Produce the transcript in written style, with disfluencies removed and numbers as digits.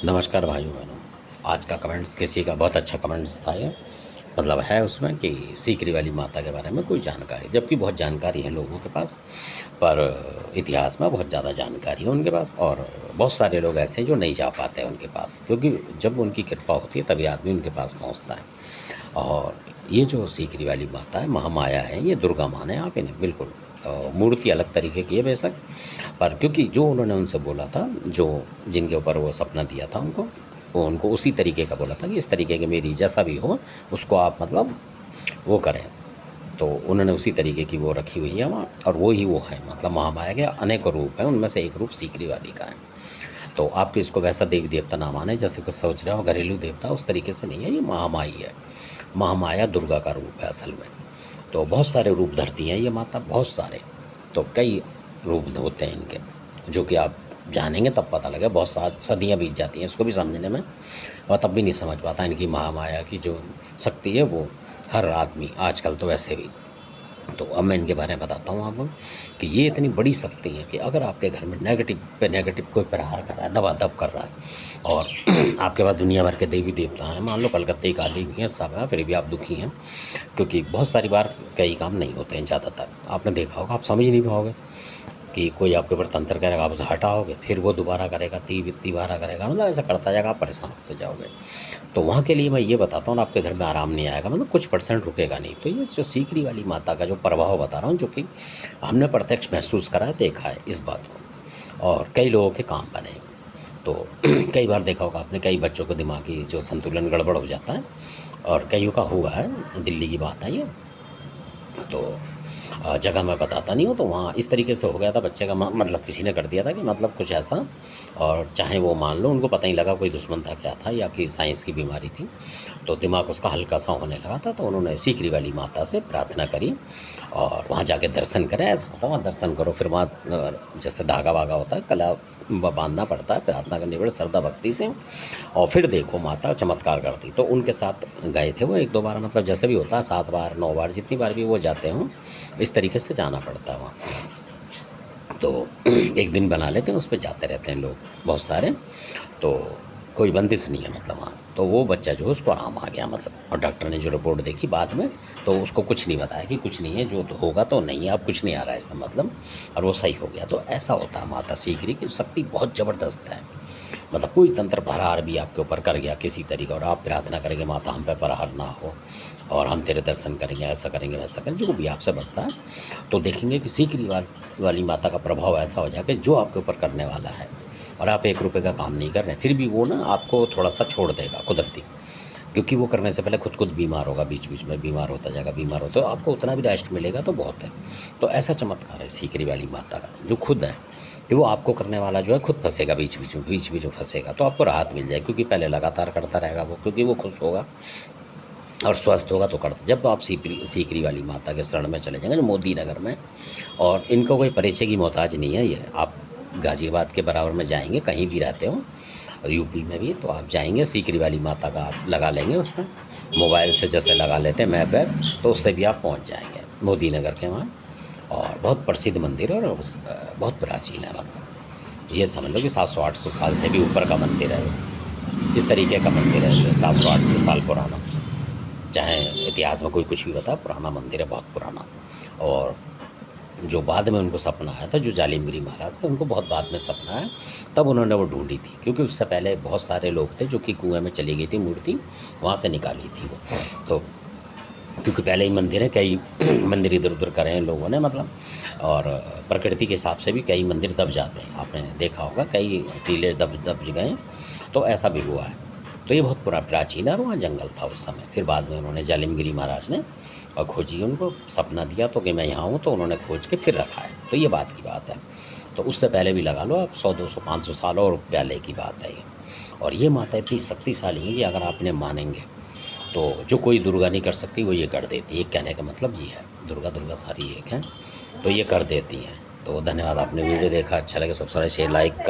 नमस्कार भाइयों बहनों। आज का कमेंट्स किसी का बहुत अच्छा कमेंट्स था ये। मतलब है उसमें कि सीकरी वाली माता के बारे में कोई जानकारी, जबकि बहुत जानकारी है लोगों के पास, पर इतिहास में बहुत ज़्यादा जानकारी है उनके पास। और बहुत सारे लोग ऐसे हैं जो नहीं जा पाते हैं उनके पास, क्योंकि जब उनकी कृपा होती है तभी आदमी उनके पास पहुँचता है। और ये जो सीकरी वाली माता है, महामाया है, ये दुर्गा माँ है आप इन्हें बिल्कुल। मूर्ति अलग तरीके की है बेशक, पर क्योंकि जो उन्होंने उनसे बोला था, जो जिनके ऊपर वो सपना दिया था उनको, वो उनको उसी तरीके का बोला था कि इस तरीके की मेरी जैसा भी हो उसको आप मतलब वो करें। तो उन्होंने उसी तरीके की वो रखी हुई है वहाँ, और वो ही वो है। मतलब महामाया के अनेकों रूप हैं, उनमें से एक रूप सीकरी वाली का है। तो आप इसको वैसा देवी देवता ना माने जैसे कुछ सोच रहे हो घरेलू देवता, उस तरीके से नहीं है। ये महामाई है, महामाया दुर्गा का रूप है असल में। तो बहुत सारे रूप धरती हैं ये माता, बहुत सारे। तो कई रूप होते हैं इनके, जो कि आप जानेंगे तब पता लगेगा। बहुत सदियाँ बीत जाती हैं इसको भी समझने में, और तब भी नहीं समझ पाता इनकी महामाया की जो शक्ति है वो हर आदमी आजकल तो वैसे भी। तो अब मैं इनके बारे में बताता हूँ आपको कि ये इतनी बड़ी शक्ति है कि अगर आपके घर में नेगेटिव पे नेगेटिव कोई प्रहार कर रहा है, दबादब कर रहा है, और आपके पास दुनिया भर के देवी देवता हैं, मान लो कलकत्ते काली भी हैं, सब हैं, फिर भी आप दुखी हैं, क्योंकि बहुत सारी बार कई काम नहीं होते हैं। ज़्यादातर आपने देखा होगा, आप समझ नहीं पाओगे कि कोई आपके ऊपर तंत्र करेगा, आप उसे हटाओगे, फिर वो दोबारा करेगा, तिबारा करेगा, मतलब ऐसा करता जाएगा, आप परेशान होते जाओगे। तो वहाँ के लिए मैं ये बताता हूँ, आपके घर में आराम नहीं आएगा, मतलब कुछ परसेंट रुकेगा नहीं। तो ये जो सीकरी वाली माता का जो प्रभाव बता रहा हूँ, जो कि हमने प्रत्यक्ष महसूस करा है, देखा है इस बात को, और कई लोगों के काम बने। तो कई बार देखा होगा आपने, कई बच्चों को दिमागी जो संतुलन गड़बड़ हो जाता है, और कईयों का हुआ है, दिल्ली की बात है ये। तो जगह मैं बताता नहीं हूँ, तो वहाँ इस तरीके से हो गया था बच्चे का, मतलब किसी ने कर दिया था कि मतलब कुछ ऐसा, और चाहे वो मान लो उनको पता ही लगा कोई दुश्मन था क्या था, या कि साइंस की बीमारी थी, तो दिमाग उसका हल्का सा होने लगा था। तो उन्होंने सीकरी वाली माता से प्रार्थना करी, और वहाँ जाके दर्शन करें। ऐसा होता है वहाँ दर्शन करो, फिर वहाँ जैसे धागा वागा होता है, कला बांधना पड़ता है, प्रार्थना करनी पड़े श्रद्धा भक्ति से, और फिर देखो माता चमत्कार करती। तो उनके साथ गए थे वो 1-2 बार, मतलब जैसे भी होता है 7 बार 9 बार जितनी बार भी वो जाते हों, इस तरीके से जाना पड़ता है वहाँ। तो एक दिन बना लेते हैं, उस पे जाते रहते हैं लोग बहुत सारे। तो कोई बंदिश नहीं है मतलब वहाँ। तो वो बच्चा जो है उसको आराम आ गया, मतलब, और डॉक्टर ने जो रिपोर्ट देखी बाद में, तो उसको कुछ नहीं बताया कि कुछ नहीं है, जो होगा तो नहीं है, अब कुछ नहीं आ रहा है इसका मतलब, और वो सही हो गया। तो ऐसा होता है माता सीकरी की शक्ति बहुत ज़बरदस्त है। मतलब कोई तंत्र प्रहार भी आपके ऊपर कर गया किसी तरीके, और आप प्रार्थना करेंगे माता हम पे प्रहार ना हो, और हम तेरे दर्शन करेंगे, ऐसा करेंगे वैसा करेंगे, जो भी आपसे बनता है, तो देखेंगे कि सीकरी वाली माता का प्रभाव ऐसा हो जाएगा जो आपके ऊपर करने वाला है, और आप 1 रुपये का काम नहीं कर रहे हैं, फिर भी वो ना आपको थोड़ा सा छोड़ देगा कुदरती, क्योंकि वो करने से पहले खुद बीमार होगा, बीच बीच में बीमार होता जाएगा, बीमार होता, तो आपको उतना भी रेस्ट मिलेगा तो बहुत है। तो ऐसा चमत्कार है सीकरी वाली माता का, जो खुद है कि वो आपको करने वाला जो है खुद फंसेगा, बीच बीच में फंसेगा, तो आपको राहत मिल जाएगी, क्योंकि पहले लगातार करता रहेगा वो, क्योंकि वो खुश होगा और स्वस्थ होगा तो करता। जब आप सीकरी वाली माता के शरण में चले जाएंगे, जो मोदी नगर में, और इनको कोई परिचय की मोहताज नहीं है ये, आप गाज़ियाबाद के बराबर में जाएंगे, कहीं भी रहते हो यूपी में भी, तो आप जाएंगे सीकरी वाली माता का आप लगा लेंगे उस पर, मोबाइल से जैसे लगा लेते हैं मैप वैप, तो उससे भी आप पहुंच जाएंगे मोदी नगर के वहाँ। और बहुत प्रसिद्ध मंदिर है, और बहुत प्राचीन है, मतलब ये समझ लो कि 700-800 साल से भी ऊपर का मंदिर है वो। इस तरीके का मंदिर है 700-800 साल पुराना, चाहे इतिहास में कोई कुछ भी बता, पुराना मंदिर है, बहुत पुराना। और जो बाद में उनको सपना आया था, जो जालिमगिरी महाराज थे, उनको बहुत बाद में सपना आया, तब उन्होंने वो ढूंढी थी, क्योंकि उससे पहले बहुत सारे लोग थे जो कि कुएं में चली गई थी मूर्ति, वहाँ से निकाली थी वो। तो क्योंकि पहले ही मंदिर है, कई मंदिर इधर उधर करे हैं लोगों ने, मतलब, और प्रकृति के हिसाब से भी कई मंदिर दब जाते हैं, आपने देखा होगा, कई टीले दब गए, तो ऐसा भी हुआ है। तो ये बहुत प्राचीन है, और वहाँ जंगल था उस समय। फिर बाद में उन्होंने जालिमगिरी महाराज ने और खोजी, उनको सपना दिया तो कि मैं यहाँ हूँ, तो उन्होंने खोज के फिर रखा है। तो ये बात की बात है। तो उससे पहले भी लगा लो आप 100-200-500 साल और पहले की बात है ये। और ये माता इतनी शक्तिशाली है कि अगर आप इन्हें मानेंगे तो जो कोई दुर्गा नहीं कर सकती वो ये कर देती है। कहने का मतलब ये है, दुर्गा सारी एक है, तो ये कर देती हैं। तो धन्यवाद, आपने वीडियो देखा, अच्छा लगे सब्सक्राइब शेयर लाइक